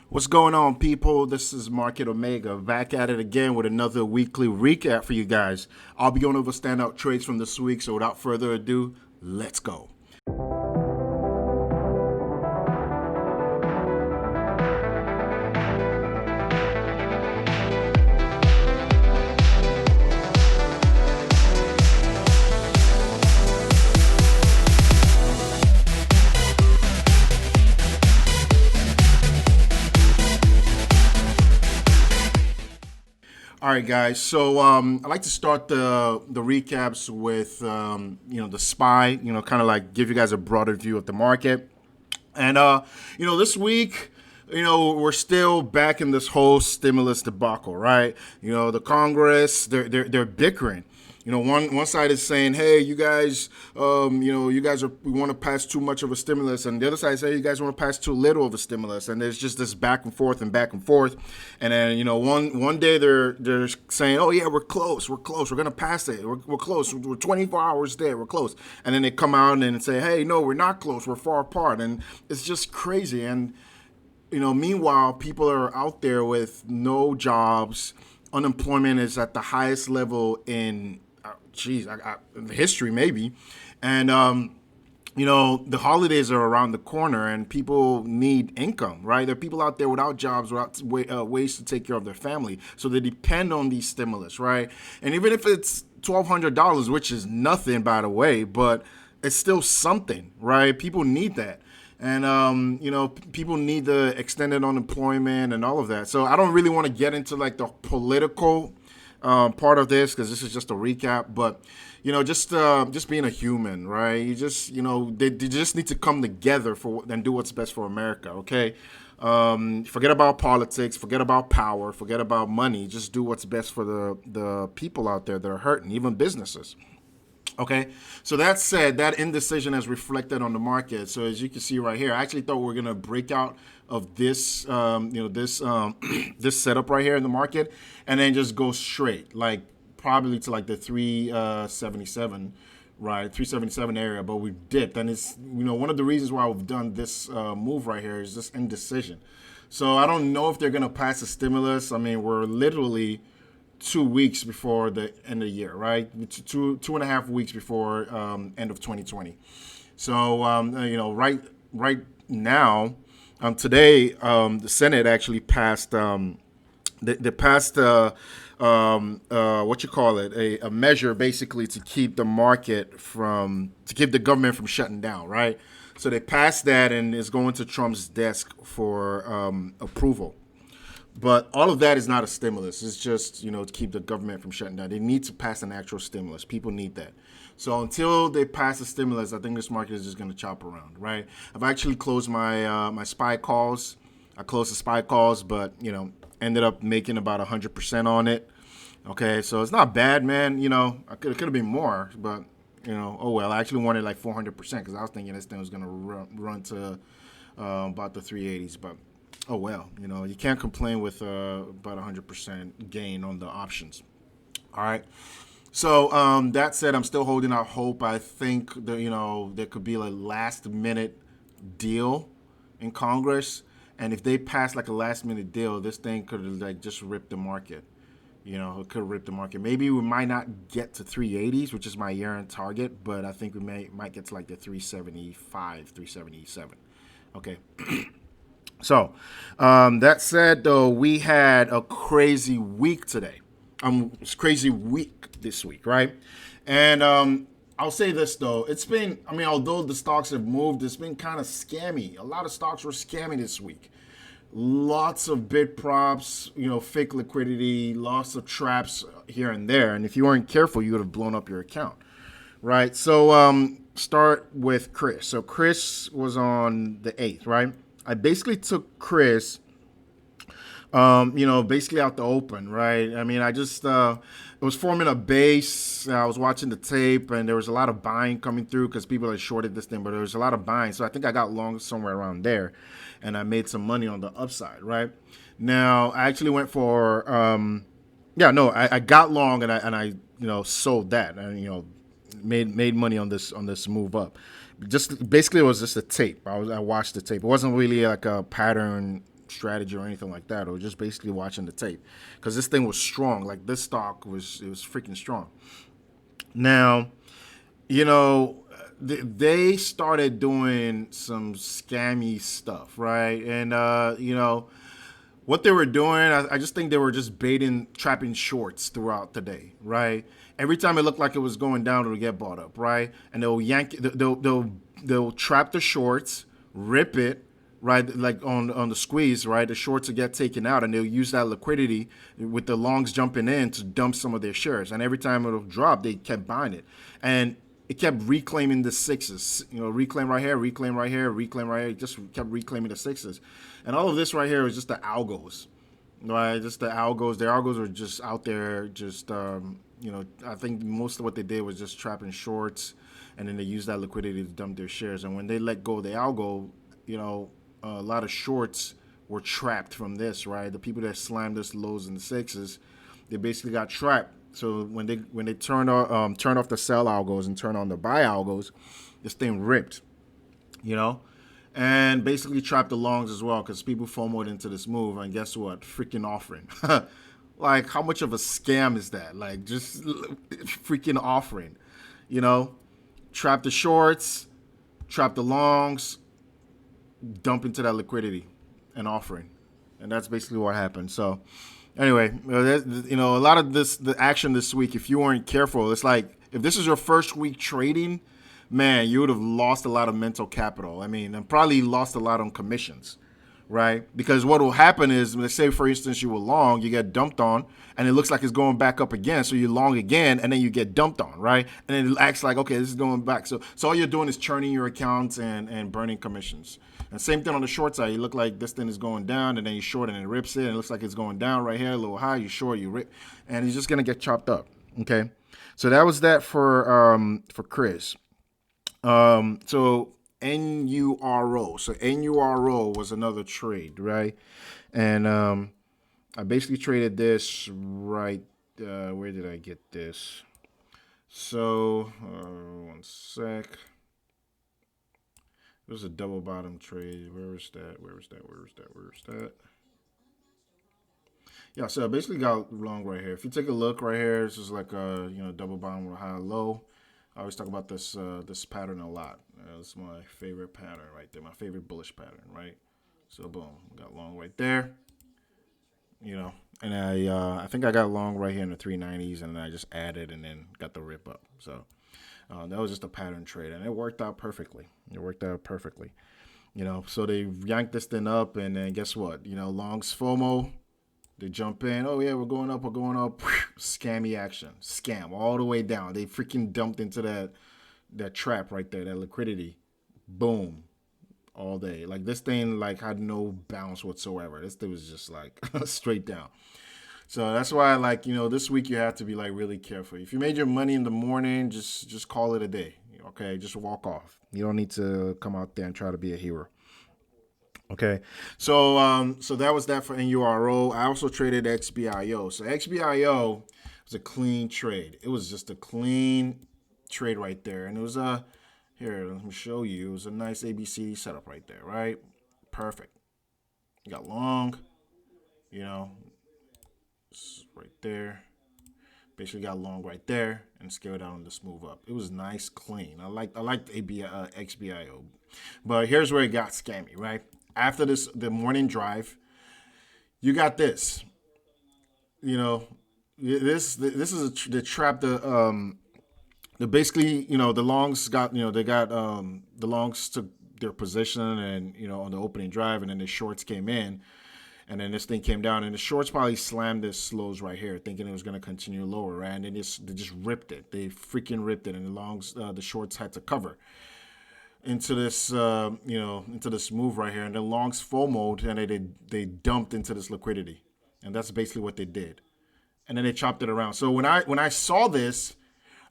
What's going on, people? This is Market Omega back at it again with another weekly recap for you guys. I'll be going over standout trades from this week, so without further ado, let's go. All right, guys. So I like to start the recaps with the SPY. Kind of like give you guys a broader view of the market. And this week, we're still back in this whole stimulus debacle, right? The Congress, they're bickering. One side is saying, "Hey, you guys, we want to pass too much of a stimulus," and the other side say, "You guys want to pass too little of a stimulus." And there's just this back and forth and back and forth. And then one day they're saying, "Oh yeah, we're close, we're gonna pass it, we're close, we're 24 hours there, we're close." And then they come out and say, "Hey, no, we're not close, we're far apart," and it's just crazy. And meanwhile, people are out there with no jobs. Unemployment is at the highest level in history maybe. And the holidays are around the corner and people need income, right? There are people out there without jobs, without ways to take care of their family, so they depend on these stimulus, right? And even if it's $1,200, which is nothing, by the way, but it's still something, right? People need that. And people need the extended unemployment and all of that. So I don't really want to get into like the political part of this, because this is just a recap. But just being a human, right? You just they just need to come together and do what's best for America. Okay. Forget about politics, forget about power, forget about money. Just do what's best for the people out there that are hurting, even businesses. Okay, so that said, that indecision has reflected on the market. So as you can see right here, I actually thought we were gonna break out of this, this setup right here in the market, and then just go straight, like probably to like the 377, right, 377 area. But we dipped, and it's one of the reasons why we've done this move right here is this indecision. So I don't know if they're gonna pass the stimulus. I mean, we're literally 2 weeks before the end of the year, right? Two and a half weeks before end of 2020. So right now, today, the Senate actually passed they passed what you call it, a measure basically to keep the government from shutting down, right? So they passed that, and it's going to Trump's desk for approval. But all of that is not a stimulus. It's just, to keep the government from shutting down. They need to pass an actual stimulus. People need that. So until they pass the stimulus, I think this market is just going to chop around, right? I've actually closed my SPY calls. I closed the SPY calls, but, ended up making about 100% on it. Okay, so it's not bad, man. It could have been more, but, oh well. I actually wanted like 400% because I was thinking this thing was going to run to about the 380s, but oh well, you can't complain with about 100% gain on the options. All right. So that said, I'm still holding out hope. I think that there could be a last minute deal in Congress, and if they pass like a last minute deal, this thing could like just rip the market. It could rip the market. Maybe we might not get to 380s, which is my year-end target, but I think we might get to like the 375, 377. Okay. So, that said, though, we had a crazy week today. It's a crazy week this week, right? And I'll say this, though. It's been, although the stocks have moved, it's been kind of scammy. A lot of stocks were scammy this week. Lots of bid props, fake liquidity, lots of traps here and there. And if you weren't careful, you would have blown up your account, right? So, start with CRISS. So, CRISS was on the 8th, right? I basically took CRISS, basically out the open, right? I just, it was forming a base. I was watching the tape, and there was a lot of buying coming through because people had shorted this thing, but there was a lot of buying. So I think I got long somewhere around there, and I made some money on the upside, right? Now, I actually went for, I got long, and I sold that, and, made money on this move up. Just basically, it was just a tape. I watched the tape. It wasn't really like a pattern strategy or anything like that, or just basically watching the tape, because this thing was strong. Like this stock was freaking strong. Now, you know, they started doing some scammy stuff, right? And you know, what they were doing, I just think they were just trapping shorts throughout the day, right? Every time it looked like it was going down, it'll get bought up, right? And they'll yank, they'll trap the shorts, rip it, right? Like on the squeeze, right? The shorts will get taken out, and they'll use that liquidity with the longs jumping in to dump some of their shares. And every time it'll drop, they kept buying it, and it kept reclaiming the sixes. You know, reclaim right here, reclaim right here, reclaim right here. It just kept reclaiming the sixes, and all of this right here is just the algos, right? Just the algos. The algos are just out there, just you know. I think most of what they did was just trapping shorts, and then they use that liquidity to dump their shares. And when they let go of the algo, you know, a lot of shorts were trapped from this, right? The people that slammed this lows and the sixes, they basically got trapped. So when they turned off the sell algos and turned on the buy algos, this thing ripped, you know, and basically trapped the longs as well, because people FOMO'd into this move, and guess what? Freaking offering. Like, how much of a scam is that? Like, just freaking offering, you know, trap the shorts, trap the longs, dump into that liquidity and offering, and that's basically what happened. So anyway, you know, a lot of the action this week, if you weren't careful, it's like, if this is your first week trading, man, you would have lost a lot of mental capital. I mean, and probably lost a lot on commissions, right? Because what will happen is, let's say, for instance, you were long, you get dumped on, and it looks like it's going back up again, so you're long again, and then you get dumped on, right? And then it acts like, okay, this is going back. So all you're doing is churning your accounts and burning commissions. And same thing on the short side. You look like this thing is going down, and then you short and it rips it, and it looks like it's going down right here, a little high. You short, you rip, and you're just gonna get chopped up. Okay, so that was that for CRISS. So NURO. So NURO was another trade, right? And I basically traded this right. Where did I get this? So one sec. It was a double bottom trade. Where is that? Where is that? Where is that? Where is that? Yeah, so I basically got long right here. If you take a look right here, this is like a double bottom with a high low. I always talk about this this pattern a lot. It's my favorite pattern right there. My favorite bullish pattern, right? So boom, got long right there. You know, and I think I got long right here in the 390s, and then I just added and then got the rip up. So that was just a pattern trade, and it worked out perfectly. It worked out perfectly. You know, so they yanked this thing up, and then guess what? You know, longs FOMO, they jump in. Oh yeah, we're going up. We're going up. Scammy action, scam all the way down. They freaking dumped into that trap right there, that liquidity. Boom, all day. Like this thing like had no bounce whatsoever. This thing was just like straight down. So that's why, like, you know, this week you have to be like really careful. If you made your money in the morning, just call it a day. Okay, just walk off. You don't need to come out there and try to be a hero. Okay, so that was that for NURO. I also traded XBIO. So XBIO was a clean trade. It was just a clean trade right there, and it was a here. Let me show you. It was a nice ABCD setup right there, right? Perfect. You got long, you know, right there. Basically got long right there and scaled down this move up. It was nice, clean. I liked XBIO, but here's where it got scammy, right? After the morning drive, you got this. You know, this is the trap. The basically, you know, the longs got, you know, they got the longs took their position, and on the opening drive, and then the shorts came in. And then this thing came down, and the shorts probably slammed this lows right here, thinking it was going to continue lower, right? And they just ripped it. They freaking ripped it, and the longs, the shorts had to cover into this, into this move right here. And the longs FOMO'd, and they dumped into this liquidity, and that's basically what they did. And then they chopped it around. So when I saw this,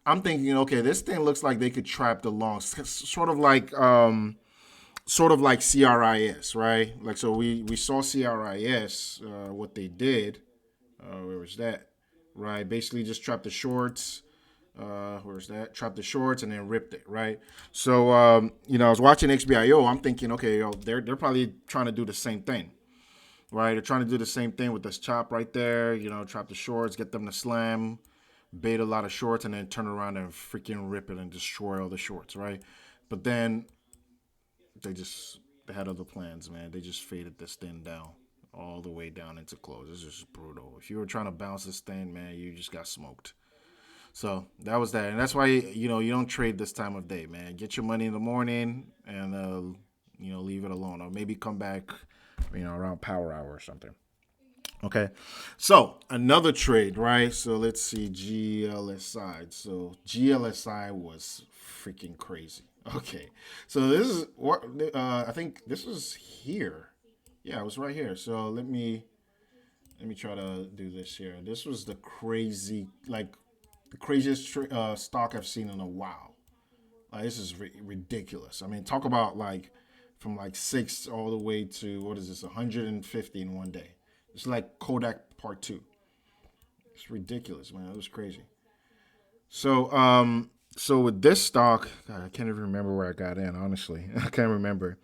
I'm thinking, okay, this thing looks like they could trap the longs, sort of like CRIS, right? Like, so we saw CRIS, what they did. Where was that? Right, basically just trapped the shorts. Where's that? Trapped the shorts and then ripped it, right? So, I was watching XBIO. I'm thinking, okay, they're probably trying to do the same thing. right? They're trying to do the same thing with this chop right there. You know, chop the shorts, get them to slam, bait a lot of shorts, and then turn around and freaking rip it and destroy all the shorts, right? But then they had other plans, man. They just faded this thing down all the way down into close. It's just brutal. If you were trying to bounce this thing, man, you just got smoked. So that was that, and that's why you don't trade this time of day, man. Get your money in the morning and leave it alone, or maybe come back, around power hour or something. Okay, so another trade, right? So let's see GLSI. So GLSI was freaking crazy. Okay, so this is what I think this was here. Yeah, it was right here. So let me try to do this here. This was the craziest stock I've seen in a while. Like, this is ridiculous. I mean, talk about like from like six all the way to what is this, 150 in one day. It's like Kodak Part Two. It's ridiculous, man. It was crazy. So with this stock, God, I can't even remember where I got in. Honestly, I can't remember.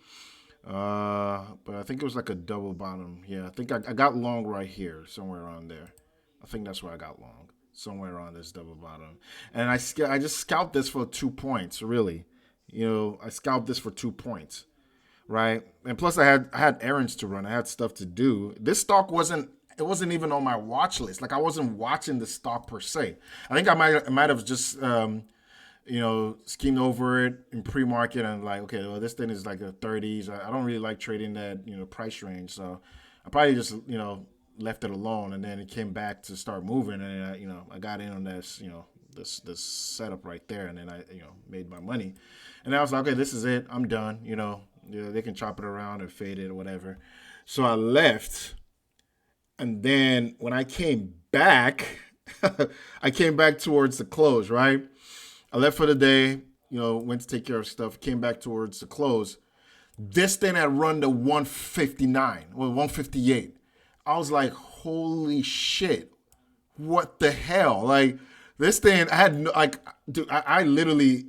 But I think it was like a double bottom. Yeah, I think I got long right here, somewhere around there. I think that's where I got long, somewhere around this double bottom. And I just scalped this for 2 points, really. I scalped this for 2 points, right? And plus, I had errands to run. I had stuff to do. This stock wasn't even on my watch list. Like, I wasn't watching the stock per se. I think I might have just schemed over it in pre-market and like, okay, well, this thing is like the 30s. I don't really like trading that, price range. So I probably just, left it alone, and then it came back to start moving, and I got in on this, this setup right there, and then I, made my money, and I was like, okay, this is it. I'm done. They can chop it around and fade it or whatever. So I left, and then when I came back, I came back towards the close, right? I left for the day, went to take care of stuff, came back towards the close. This thing had run to 159, well, 158. I was like, holy shit, what the hell? Like, this thing, I had, like, dude, I literally,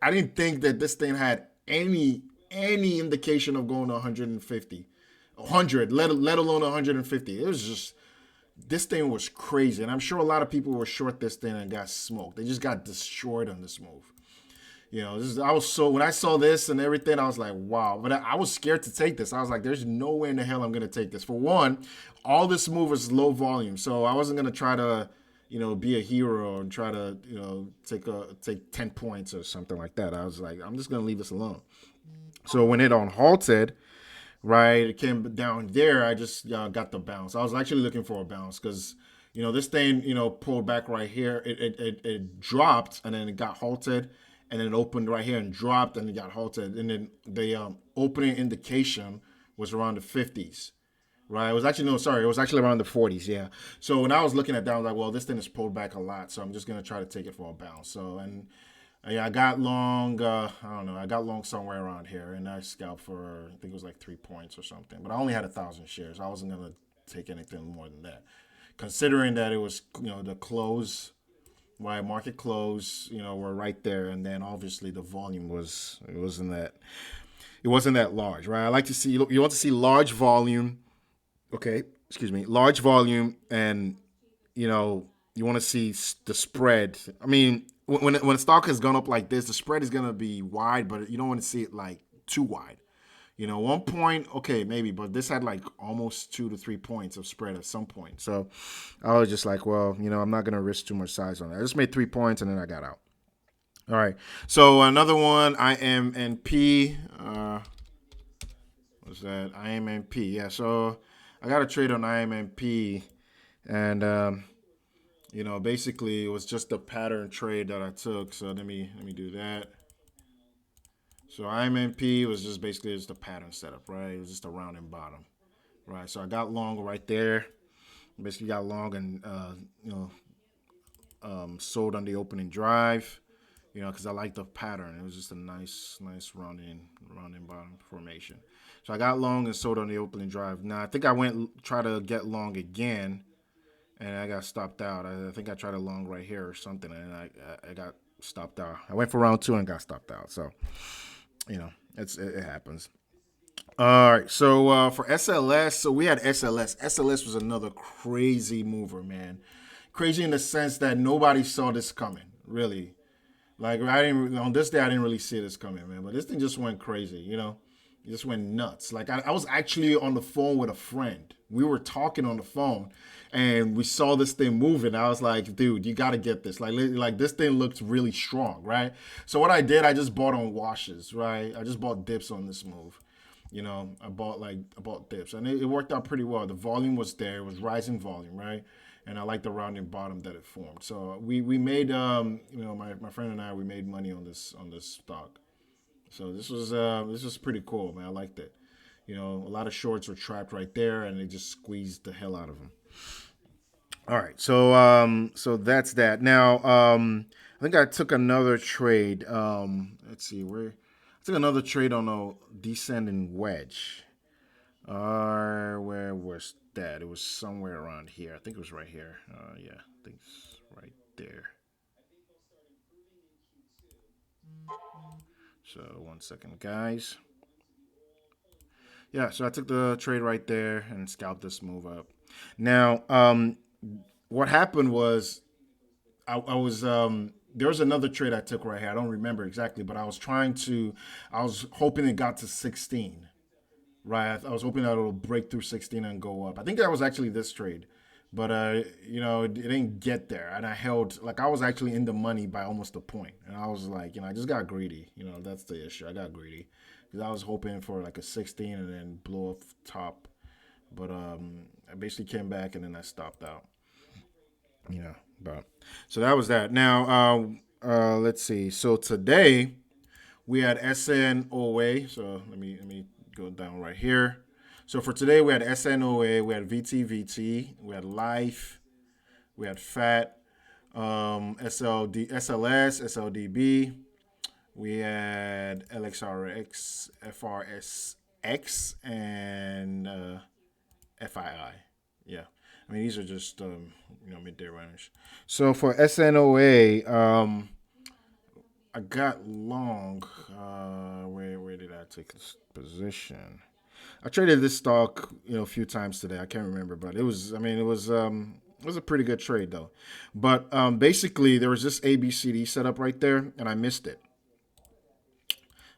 I didn't think that this thing had any indication of going to 150, 100, let alone 150. It was just, this thing was crazy. And I'm sure a lot of people were short this thing and got smoked. They just got destroyed on this move. I was when I saw this and everything, I was like, wow. But I was scared to take this. I was like, there's no way in the hell I'm going to take this. For one, all this move is low volume. So I wasn't going to try to, be a hero and try to, take 10 points or something like that. I was like, I'm just going to leave this alone. So when it halted, right, it came down there, I just got the bounce. I was actually looking for a bounce because, this thing, pulled back right here. It dropped and then it got halted. And then it opened right here and dropped and it got halted. And then the opening indication was around the 50s, right? It was actually, no, sorry, it was actually around the 40s, yeah. So when I was looking at that, I was like, well, this thing is pulled back a lot, so I'm just going to try to take it for a bounce. So, and yeah, I got long, I don't know, I got long somewhere around here, and I scalped for, I think it was like 3 points or something. But I only had 1,000 shares. I wasn't going to take anything more than that. Considering that it was, the close, right, market close, were right there, and then obviously the volume it wasn't that large, right? I like to see, you want to see large volume, okay, excuse me, large volume, and you want to see the spread. I mean, when stock has gone up like this, the spread is gonna be wide, but you don't want to see it like too wide. 1 point, okay, maybe, but this had like almost 2 to 3 points of spread at some point. So I was just like, well, I'm not going to risk too much size on that. I just made 3 points and then I got out. All right. So another one, IMMP. What's that? IMMP. Yeah. So I got a trade on IMMP, and basically it was just a pattern trade that I took. So let me do that. So IMMP was just basically just a pattern setup, right? It was just a round and bottom, right? So I got long right there. Basically got long and sold on the opening drive, because I like the pattern. It was just a nice round and bottom formation. So I got long and sold on the opening drive. Now I think I went try to get long again, and I got stopped out. I think I tried a long right here or something, and I got stopped out. I went for round two and got stopped out. So it happens. All right, so for SLS, so we had SLS. SLS was another crazy mover, man. Crazy in the sense that nobody saw this coming, really. Like I didn't on this day, I didn't really see this coming, man. But this thing just went crazy, It just went nuts. Like I was actually on the phone with a friend. We were talking on the phone, and we saw this thing moving. I was like, dude, you got to get this. Like this thing looks really strong, right? So what I did, I just bought on washes, right? I just bought dips on this move. I bought dips, and it worked out pretty well. The volume was there; it was rising volume, right? And I like the rounding bottom that it formed. So we made my friend and I we made money on this stock. So this was pretty cool, man. I liked it. A lot of shorts were trapped right there, and they just squeezed the hell out of them. All right, so that's that. Now, I think I took another trade. Let's see where I took another trade on a descending wedge. Where was that? It was somewhere around here. I think it was right here. Yeah, I think it's right there. So 1 second, guys. Yeah, so I took the trade right there and scalped this move up. Now, what happened was I was there was another trade I took right here. I don't remember exactly, but I was hoping it got to 16. Right. I was hoping that it'll break through 16 and go up. I think that was actually this trade. But it didn't get there. And I held like I was actually in the money by almost a point. And I was like, I just got greedy. That's the issue. I got greedy. Because I was hoping for like a 16 and then blow up top. But I basically came back and then I stopped out. You know, but so that was that. Now let's see. So today we had SNOA. So let me go down right here. So for today we had SNOA, we had VTVT, we had Life, we had FAT, SLS, SLDB, we had LXRX, FRSX, and FII. Yeah. I mean, these are just midday runners. So for SNOA, I got long. Where did I take this position? I traded this stock, a few times today. I can't remember, but it was a pretty good trade though. But basically, there was this ABCD set up right there, and I missed it.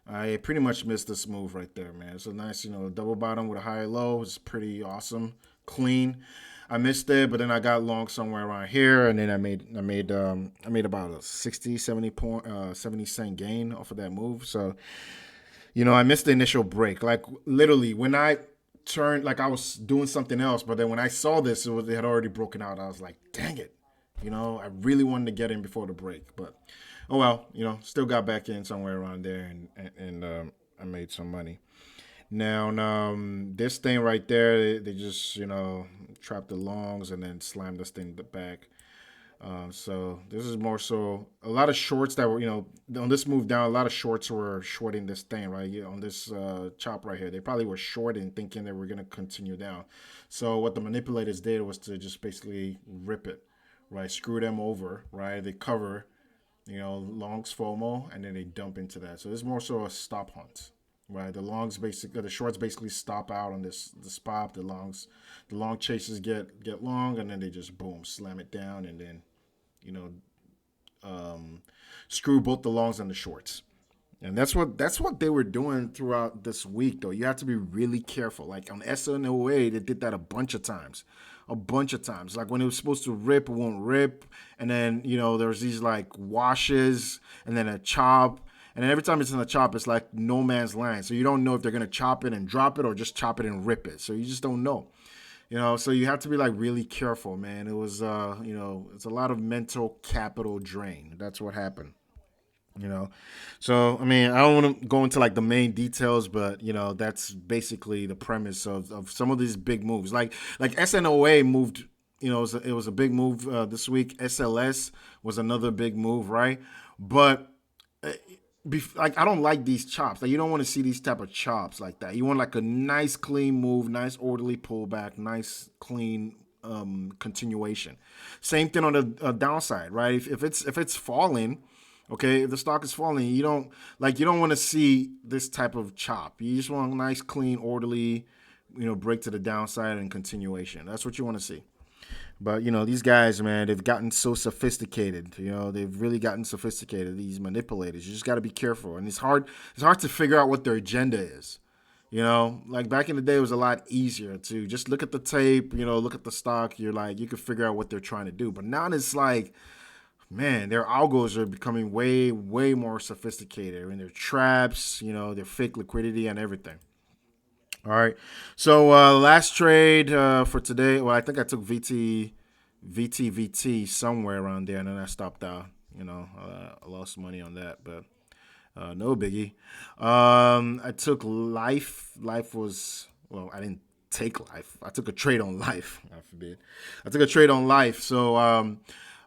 I pretty much missed this move right there, man. It's a nice, double bottom with a high low. It's pretty awesome, clean. I missed it, but then I got long somewhere around here, and then I made about a 60, 70 cent gain off of that move. So I missed the initial break. Like literally, when I turned, like I was doing something else, but then when I saw this, it had already broken out. I was like, dang it, I really wanted to get in before the break, but oh well, still got back in somewhere around there, and I made some money. Now, this thing right there, they just trapped the longs and then slammed this thing back. So this is more so a lot of shorts that were, on this move down, a lot of shorts were shorting this thing, right? On this chop right here. They probably were shorting thinking they were going to continue down. So what the manipulators did was to just basically rip it, right? Screw them over, right? They cover, longs FOMO, and then they dump into that. So this is more so a stop hunt, right? The shorts basically stop out on the spot. The long chases get long, and then they just boom slam it down, and then you know screw both the longs and the shorts. And that's what they were doing throughout this week, though. You have to be really careful. Like on SNOA, they did that a bunch of times, Like when it was supposed to rip, it won't rip, and then there's these like washes, and then a chop, and then every time it's in a chop, it's like no man's land. So you don't know if they're gonna chop it and drop it or just chop it and rip it. So you just don't know. So you have to be like really careful, man. It was, it's a lot of mental capital drain. That's what happened. you know. So I mean, I don't want to go into like the main details, but that's basically the premise of some of these big moves. Like SNOA moved. It was a big move this week. SLS was another big move, right? But like I don't like these chops. Like you don't want to see these type of chops like that. You want like a nice clean move, nice orderly pullback, nice clean continuation. Same thing on the downside, right? If it's falling, Okay, if the stock is falling, you don't want to see this type of chop. You just want a nice, clean, orderly, break to the downside and continuation. That's what you want to see. But these guys, man, they've gotten so sophisticated. They've really gotten sophisticated. These manipulators. You just got to be careful, and it's hard. It's hard to figure out what their agenda is. Like back in the day, it was a lot easier to just look at the tape. Look at the stock. You could figure out what they're trying to do. But now it's like, man, their algos are becoming way, way more sophisticated. I mean, their traps, their fake liquidity and everything. All right. So last trade for today. Well, I think I took VT somewhere around there, and then I stopped out. I lost money on that, but no biggie. I took Life. Life was, well, I didn't take Life. I took a trade on Life. God forbid. I took a trade on Life. So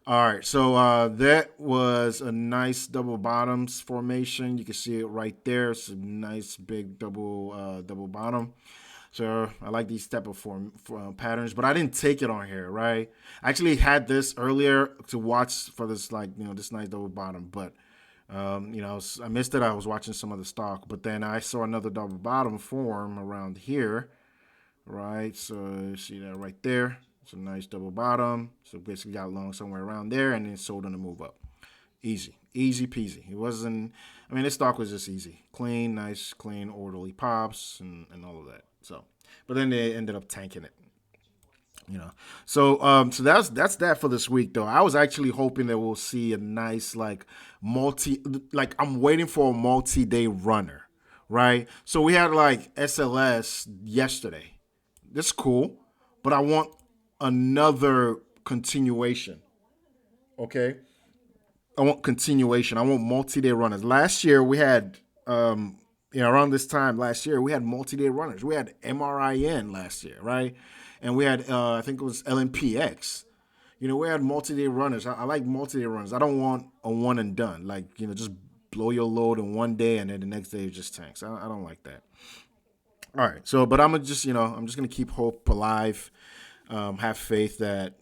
all right, so that was a nice double bottoms formation. You can see it right there. It's a nice big double bottom. So I like these type of patterns, but I didn't take it on here, right? I actually had this earlier to watch for this, this nice double bottom, but I missed it. I was watching some other stock, but then I saw another double bottom form around here, right? So you see that right there. It's a nice double bottom. So basically got long somewhere around there and then sold on the move up. Easy peasy. It wasn't, this stock was just easy. Clean, nice, clean, orderly pops and all of that. So, but then they ended up tanking it. So that's that for this week though. I was actually hoping that we'll see a nice I'm waiting for a multi-day runner, right? So we had SLS yesterday. That's cool, but I want another continuation. Okay, I want continuation. I want multi-day runners. Last year we had, around this time last year we had multi-day runners. We had MRIN last year, right? And we had, I think it was LMPX. We had multi-day runners. I like multi-day runners. I don't want a one and done. Just blow your load in one day and then the next day it just tanks. I don't like that. All right. So, but I'm just gonna keep hope alive. Have faith that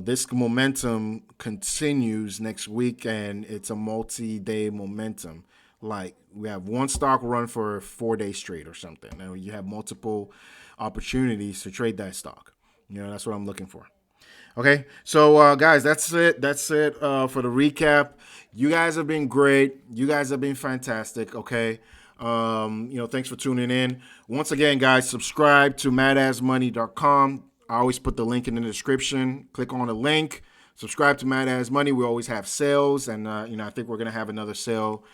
this momentum continues next week, and it's a multi-day momentum. Like we have one stock run for 4 days straight or something, and you have multiple opportunities to trade that stock. That's what I'm looking for. Okay, so guys, that's it. That's it for the recap. You guys have been great. You guys have been fantastic. Okay. Thanks for tuning in. Once again, guys, subscribe to madassmoney.com. I always put the link in the description. Click on the link. Subscribe to Mad Ass Money. We always have sales, and I think we're gonna have another sale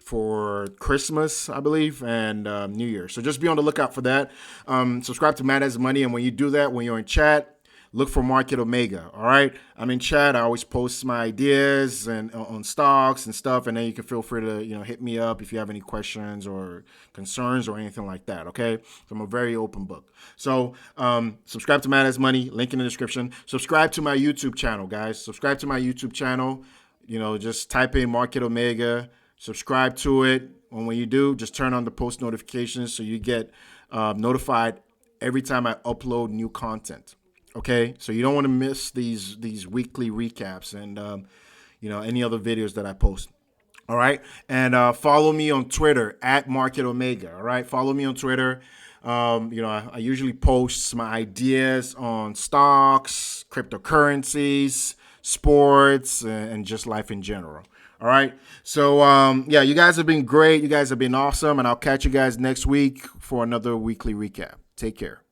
for Christmas, I believe, and New Year. So just be on the lookout for that. Subscribe to Mad Ass Money, and when you do that, when you're in chat, look for Market Omega. All right, I'm in chat. I always post my ideas and on stocks and stuff, and then you can feel free to hit me up if you have any questions or concerns or anything like that. Okay, so I'm a very open book. So subscribe to Mad Ass Money. Link in the description. Subscribe to my YouTube channel, guys. Subscribe to my YouTube channel. Just type in Market Omega. Subscribe to it. And when you do, just turn on the post notifications so you get notified every time I upload new content. Okay, so you don't want to miss these weekly recaps and any other videos that I post. All right, and follow me on Twitter at Market Omega. All right, follow me on Twitter. I usually post my ideas on stocks, cryptocurrencies, sports, and just life in general. All right, so you guys have been great. You guys have been awesome, and I'll catch you guys next week for another weekly recap. Take care.